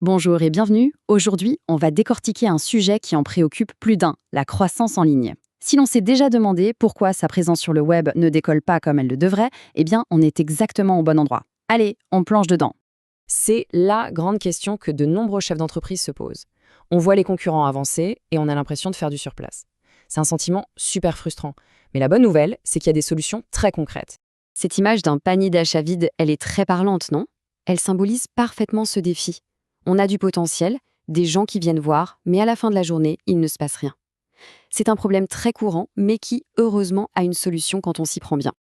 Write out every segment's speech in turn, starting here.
Bonjour et bienvenue. Aujourd'hui, on va décortiquer un sujet qui en préoccupe plus d'un, la croissance en ligne. Si l'on s'est déjà demandé pourquoi sa présence sur le web ne décolle pas comme elle le devrait, eh bien, on est exactement au bon endroit. Allez, on plonge dedans. C'est la grande question que de nombreux chefs d'entreprise se posent. On voit les concurrents avancer et on a l'impression de faire du surplace. C'est un sentiment super frustrant. Mais la bonne nouvelle, c'est qu'il y a des solutions très concrètes. Cette image d'un panier d'achat vide, elle est très parlante, non? Elle symbolise parfaitement ce défi. On a du potentiel, des gens qui viennent voir, mais à la fin de la journée, il ne se passe rien. C'est un problème très courant, mais qui, heureusement, a une solution quand on s'y prend bien.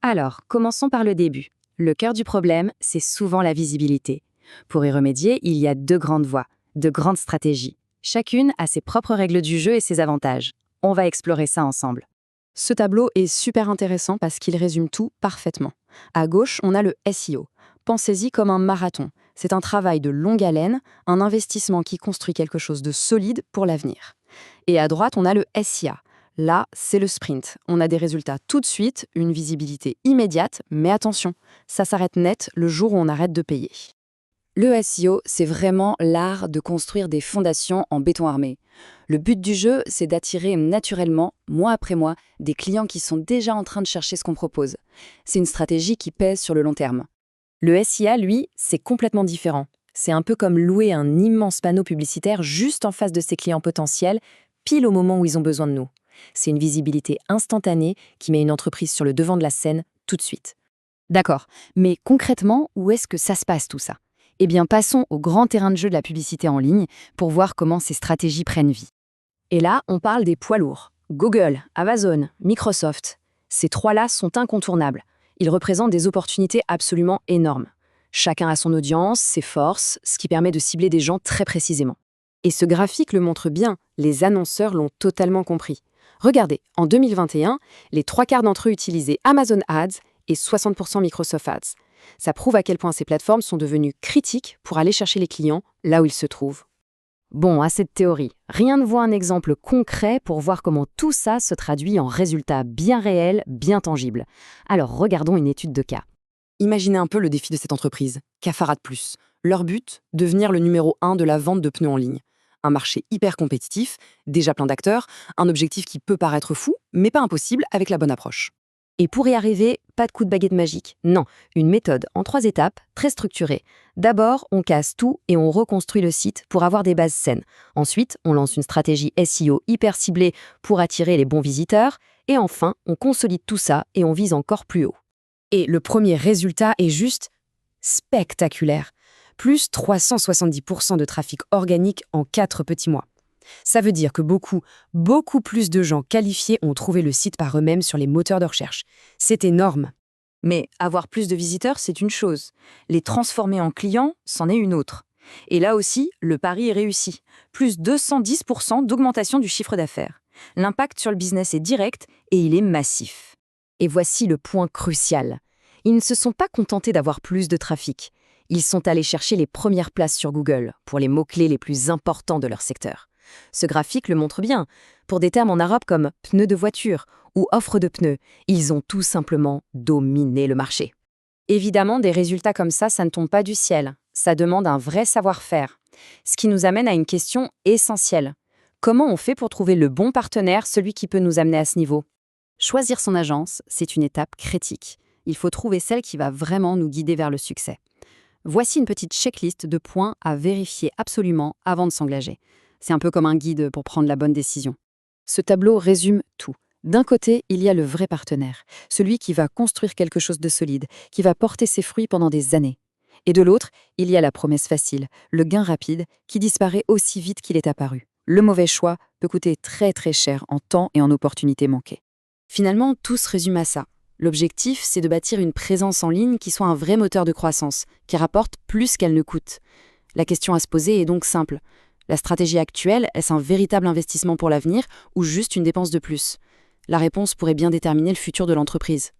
Alors, commençons par le début. Le cœur du problème, c'est souvent la visibilité. Pour y remédier, il y a deux grandes voies, de grandes stratégies. Chacune a ses propres règles du jeu et ses avantages. On va explorer ça ensemble. Ce tableau est super intéressant parce qu'il résume tout parfaitement. À gauche, on a le SEO. Pensez-y comme un marathon. C'est un travail de longue haleine, un investissement qui construit quelque chose de solide pour l'avenir. Et à droite, on a le SIA. Là, c'est le sprint. On a des résultats tout de suite, une visibilité immédiate, mais attention, ça s'arrête net le jour où on arrête de payer. Le SEO, c'est vraiment l'art de construire des fondations en béton armé. Le but du jeu, c'est d'attirer naturellement, mois après mois, des clients qui sont déjà en train de chercher ce qu'on propose. C'est une stratégie qui pèse sur le long terme. Le SIA, lui, c'est complètement différent. C'est un peu comme louer un immense panneau publicitaire juste en face de ses clients potentiels, pile au moment où ils ont besoin de nous. C'est une visibilité instantanée qui met une entreprise sur le devant de la scène tout de suite. D'accord, mais concrètement, où est-ce que ça se passe tout ça? Eh bien, passons au grand terrain de jeu de la publicité en ligne pour voir comment ces stratégies prennent vie. Et là, on parle des poids lourds. Google, Amazon, Microsoft. Ces trois-là sont incontournables. Ils représentent des opportunités absolument énormes. Chacun a son audience, ses forces, ce qui permet de cibler des gens très précisément. Et ce graphique le montre bien, les annonceurs l'ont totalement compris. Regardez, en 2021, les trois quarts d'entre eux utilisaient Amazon Ads et 60% Microsoft Ads. Ça prouve à quel point ces plateformes sont devenues critiques pour aller chercher les clients là où ils se trouvent. Bon, à cette théorie, rien ne vaut un exemple concret pour voir comment tout ça se traduit en résultats bien réels, bien tangibles. Alors regardons une étude de cas. Imaginez un peu le défi de cette entreprise, Cafara de Plus. Leur but, devenir le numéro 1 de la vente de pneus en ligne. Un marché hyper compétitif, déjà plein d'acteurs, un objectif qui peut paraître fou, mais pas impossible avec la bonne approche. Et pour y arriver, pas de coup de baguette magique. Non, une méthode en 3 étapes, très structurée. D'abord, on casse tout et on reconstruit le site pour avoir des bases saines. Ensuite, on lance une stratégie SEO hyper ciblée pour attirer les bons visiteurs. Et enfin, on consolide tout ça et on vise encore plus haut. Et le premier résultat est juste spectaculaire. Plus 370% de trafic organique en 4 petits mois. Ça veut dire que beaucoup plus de gens qualifiés ont trouvé le site par eux-mêmes sur les moteurs de recherche. C'est énorme. Mais avoir plus de visiteurs, c'est une chose. Les transformer en clients, c'en est une autre. Et là aussi, le pari est réussi. Plus 210% d'augmentation du chiffre d'affaires. L'impact sur le business est direct et il est massif. Et voici le point crucial. Ils ne se sont pas contentés d'avoir plus de trafic. Ils sont allés chercher les premières places sur Google pour les mots-clés les plus importants de leur secteur. Ce graphique le montre bien. Pour des termes en arabe comme pneus de voiture ou offre de pneus, ils ont tout simplement dominé le marché. Évidemment, des résultats comme ça ne tombent pas du ciel. Ça demande un vrai savoir-faire. Ce qui nous amène à une question essentielle. Comment on fait pour trouver le bon partenaire, celui qui peut nous amener à ce niveau? Choisir son agence, c'est une étape critique. Il faut trouver celle qui va vraiment nous guider vers le succès. Voici une petite checklist de points à vérifier absolument avant de s'engager. C'est un peu comme un guide pour prendre la bonne décision. Ce tableau résume tout. D'un côté, il y a le vrai partenaire, celui qui va construire quelque chose de solide, qui va porter ses fruits pendant des années. Et de l'autre, il y a la promesse facile, le gain rapide, qui disparaît aussi vite qu'il est apparu. Le mauvais choix peut coûter très très cher en temps et en opportunités manquées. Finalement, tout se résume à ça. L'objectif, c'est de bâtir une présence en ligne qui soit un vrai moteur de croissance, qui rapporte plus qu'elle ne coûte. La question à se poser est donc simple. La stratégie actuelle, est-ce un véritable investissement pour l'avenir ou juste une dépense de plus? La réponse pourrait bien déterminer le futur de l'entreprise.